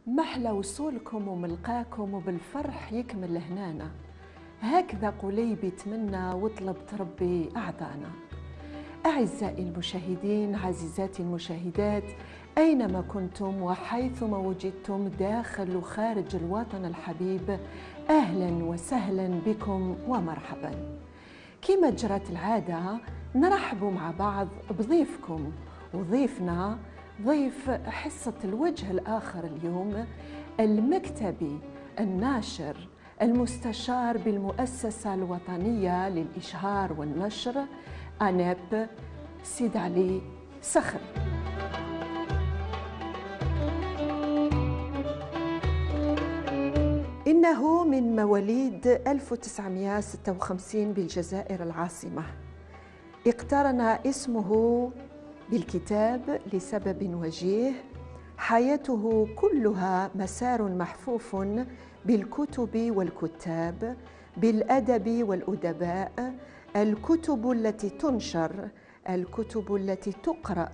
محلى وصولكم وملقاكم وبالفرح يكمل هنانا. هكذا قليبي تمنى وطلبت ربي أعطانا. أعزائي المشاهدين، عزيزاتي المشاهدات، أينما كنتم وحيثما وجدتم داخل وخارج الوطن الحبيب، أهلا وسهلا بكم ومرحبا. كما جرت العادة نرحب مع بعض بضيفكم، وضيفنا ضيف حصة الوجه الآخر اليوم، المكتبي الناشر المستشار بالمؤسسة الوطنية للإشهار والنشر أناب، سيد علي صخري. إنه من مواليد 1956 بالجزائر العاصمة. اقترن اسمه بالكتاب لسبب وجيه، حياته كلها مسار محفوف بالكتب والكتاب، بالأدب والأدباء، الكتب التي تنشر، الكتب التي تقرأ،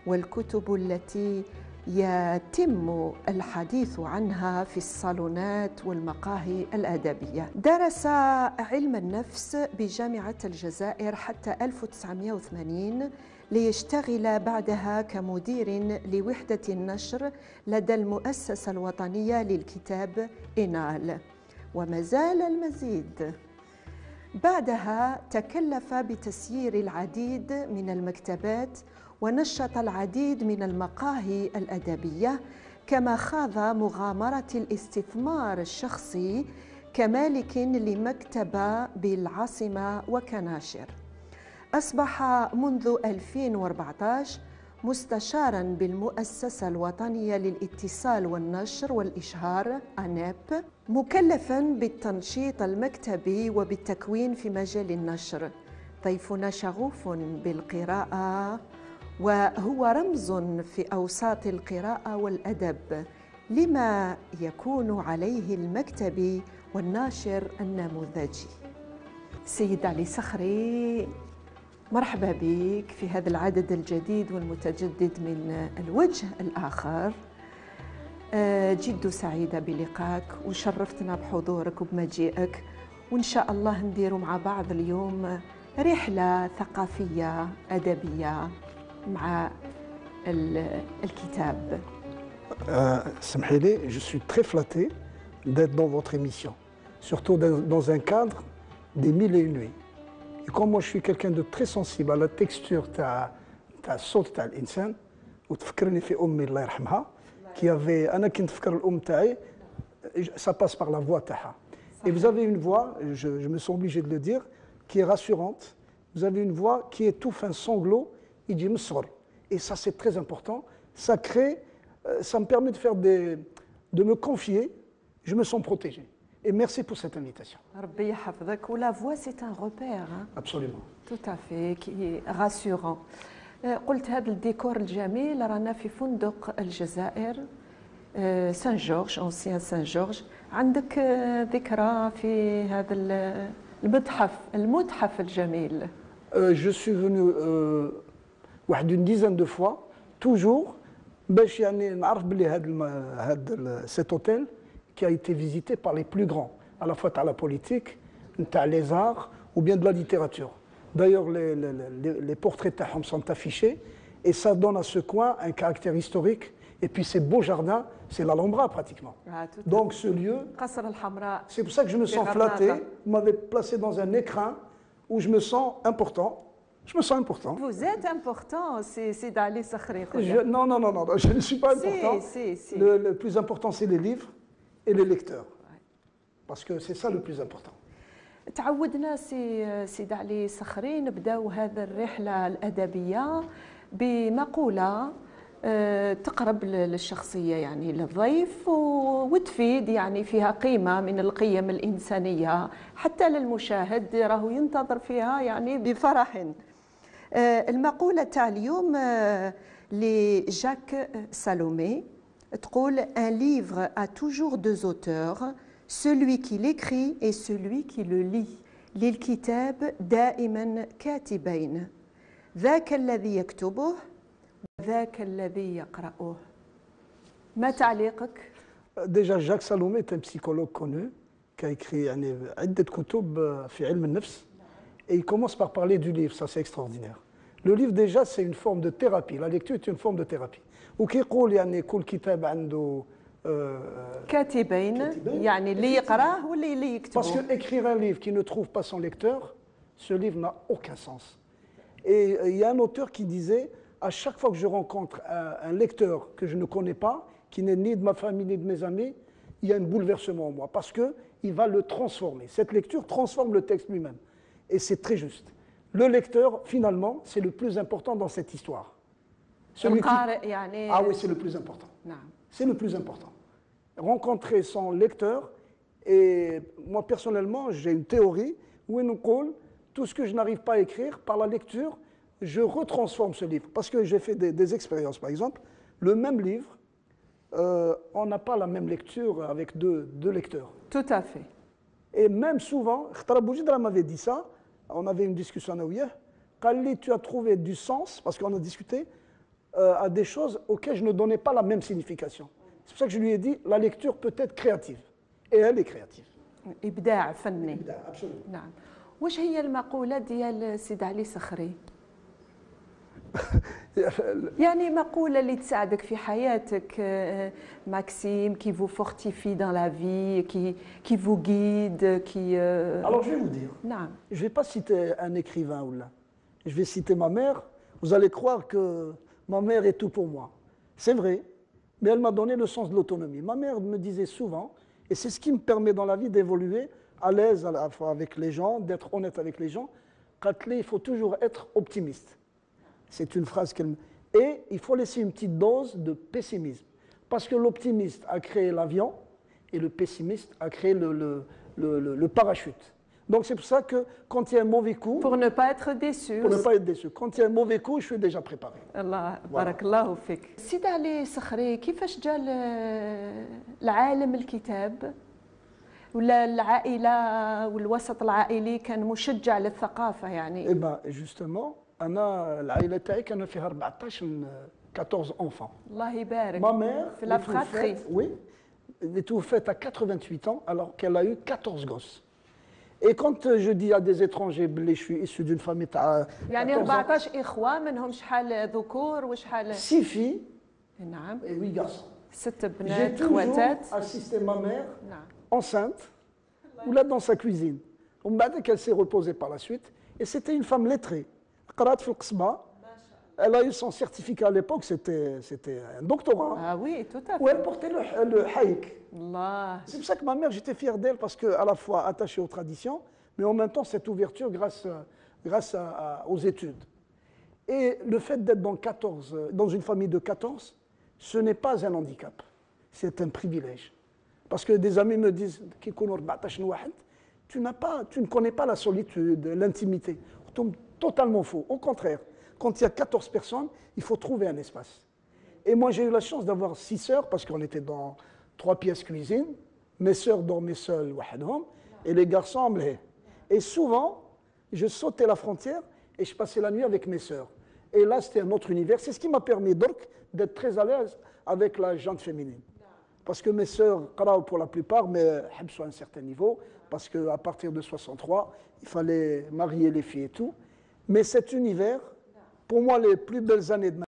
والكتب التي يتم الحديث عنها في الصالونات والمقاهي الأدبية. درس علم النفس بجامعة الجزائر حتى 1980 ليشتغل بعدها كمدير لوحدة النشر لدى المؤسسة الوطنية للكتاب إنال، وما زال المزيد. بعدها تكلف بتسيير العديد من المكتبات ونشط العديد من المقاهي الأدبية، كما خاض مغامرة الاستثمار الشخصي كمالك لمكتبة بالعاصمة وكناشر. أصبح منذ 2014 مستشاراً بالمؤسسة الوطنية للاتصال والنشر والإشهار أناب، مكلفاً بالتنشيط المكتبي وبالتكوين في مجال النشر. ضيفنا شغوف بالقراءة وهو رمز في أوساط القراءة والأدب، لما يكون عليه المكتبي والناشر النموذجي. سيد علي صخري، مرحبا بك في هذا العدد الجديد والمتجدد من الوجه الآخر. جد سعيدة بلقائك وشرفتنا بحضورك وبمجيئك، وإن شاء الله ندير مع بعض اليوم رحلة ثقافية أدبية مع الكتاب. سمحي لي، je suis très flatté d'être dans votre émission, surtout dans un cadre des mille et une nuits. Et comme moi je suis quelqu'un de très sensible à la texture تاع الصوت تاع الانسان، وتفكرني في امي الله يرحمها، qui avait انا كنت نفكر الام تاعي ça passe par la voix تاعها. Et vous avez une voix, je me sens obligé de le dire, qui est rassurante. Vous avez une voix qui étouffe un sanglot, يجي من الصغر. Et ça c'est très important, ça crée, ça me permet de faire de me confier, je me sens protégé. Et merci pour cette invitation. ربي يحفظك. ولا voix c'est un repère. Absolument. Tout à fait, qui est rassurant. قلت هذا الديكور الجميل، رانا في فندق الجزائر سان جورج، أنسيان سان جورج. عندك ذكرى في هذا المتحف الجميل؟ Je suis venu واحد une dizaine de fois, toujours باش يعني نعرف بلي هذا cet hôtel qui a été visité par les plus grands, à la fois à la politique, à les arts ou bien de la littérature. D'ailleurs, les portraits تاعهم sont affichés et ça donne à ce coin un caractère historique. Et puis ces beaux jardins, c'est l'Alhambra pratiquement. Donc ce lieu, c'est pour ça que je me sens flatté. Vous m'avez placé dans un écrin où je me sens important. Je me sens important. Vous êtes important, c'est d'Ali Sakhri. Non, je ne suis pas important. Si. Le plus important, c'est les livres et les lecteurs. Parce que c'est ça le plus important. تعودنا سي علي صخري نبداو هذه الرحلة الأدبية بمقولة تقرب للشخصية، يعني للضيف، وتفيد يعني فيها قيمة من القيم الإنسانية حتى للمشاهد راهو ينتظر فيها يعني بفرح. المقولة تاع اليوم لجاك سالومي تقول: Un livre a toujours deux auteurs, celui qui l'écrit et celui qui le lit. للكتاب دائما كاتبين، ذاك الذي يكتبه وذاك الذي يقرأه. ما تعليقك؟ Déjà, Jacques Salomé est un psychologue connu qui a écrit عدة كتب في علم النفس et il commence par parler du livre, ça c'est extraordinaire. Le livre déjà c'est une forme de thérapie, la lecture est une forme de thérapie. وكيقول يعني كل كتاب عنده كاتبين يعني اللي يقراه واللي Parce يكتبه. que écrire un livre qui ne trouve pas son lecteur, ce livre n'a aucun sens. Et il y a un auteur qui disait, à chaque fois que je rencontre un lecteur que je ne connais pas, qui n'est ni de ma famille ni de mes amis, il y a un bouleversement en moi, parce qu'il va le transformer. Cette lecture transforme le texte lui-même. Et c'est très juste. Le lecteur, finalement, c'est le plus important dans cette histoire. Celui qui... Ah oui, c'est le plus important. C'est le plus important. Rencontrer son lecteur, et moi personnellement, j'ai une théorie où tout ce que je n'arrive pas à écrire, par la lecture, je retransforme ce livre. Parce que j'ai fait des expériences, par exemple, le même livre, on n'a pas la même lecture avec deux lecteurs. Tout à fait. Et même souvent, Khtara Boujidra m'avait dit ça, on avait une discussion à Naouya, Khalid, tu as trouvé du sens, parce qu'on a discuté, à des choses auxquelles je ne donnais pas la même signification. C'est pour ça que je lui ai dit, la lecture peut être créative. Et elle est créative. إبداع فني. إبداع, absolument. نعم. وش هي المقولة ديال سيد علي صخري؟ يعني مقولة اللي تساعدك في حياتك Maxime, qui vous fortifie dans la vie, qui vous guide, qui... Alors je vais vous dire, Non. je ne vais pas citer un écrivain ou là. Je vais citer ma mère. Vous allez croire que ma mère est tout pour moi. C'est vrai, mais elle m'a donné le sens de l'autonomie. Ma mère me disait souvent, et c'est ce qui me permet dans la vie d'évoluer à l'aise à la fois avec les gens, d'être honnête avec les gens, il faut toujours être optimiste. C'est une phrase qu'elle... Et il faut laisser une petite dose de pessimisme. Parce que l'optimiste a créé l'avion et le pessimiste a créé le parachute. Donc c'est pour ça que quand il y a un mauvais coup... Pour ne pas être déçu. Pour ne pas être déçu. Quand il y a un mauvais coup, je suis déjà préparé. الله بارك الله فيك. سيد علي صخري كيفاش جا العالم الكتاب ولا العائلة والوسط العائلي كان مشجع للثقافة يعني؟ Eh bien, justement, أنا العائلة تاعي كان فيها 14 enfants. الله يبارك. Ma mère, في la fratrie. oui, elle est faite à 88 ans alors qu'elle a eu 14 gosses. Et quand je dis à des étrangers, je suis issu d'une famille تاع يعني 14 إخوة منهم شحال ذكور وشحال 6 filles نعم et 8 garçons. 6 J'ai بنات toujours خواتات. assisté ma mère نعم. enceinte ou là dans sa cuisine. qu'elle s'est reposée par la suite et c'était une femme lettrée. قرأت في القصبة. Elle a eu son certificat à l'époque, c'était un doctorat. Ah oui, tout à Où elle fait. portait le haïk. الله. C'est pour ça que ma mère, j'étais fier d'elle parce qu'à la fois attachée aux traditions, mais en même temps cette ouverture grâce aux études. Et le fait d'être dans une famille de 14, ce n'est pas un handicap, c'est un privilège. Parce que des amis me disent, tu ne connais pas la solitude, l'intimité. Totalement faux. Au contraire, quand il y a 14 personnes, il faut trouver un espace. Et moi, j'ai eu la chance d'avoir 6 sœurs, parce qu'on était dans 3 pièces cuisine. Mes sœurs dormaient seules, et les garçons en blé. Et souvent, je sautais la frontière et je passais la nuit avec mes sœurs. Et là, c'était un autre univers. C'est ce qui m'a permis donc d'être très à l'aise avec la gente féminine. Parce que mes sœurs, pour la plupart, mais à un certain niveau, parce qu'à partir de 63, il fallait marier les filles et tout. Mais cet univers, pour moi, les plus belles années de ma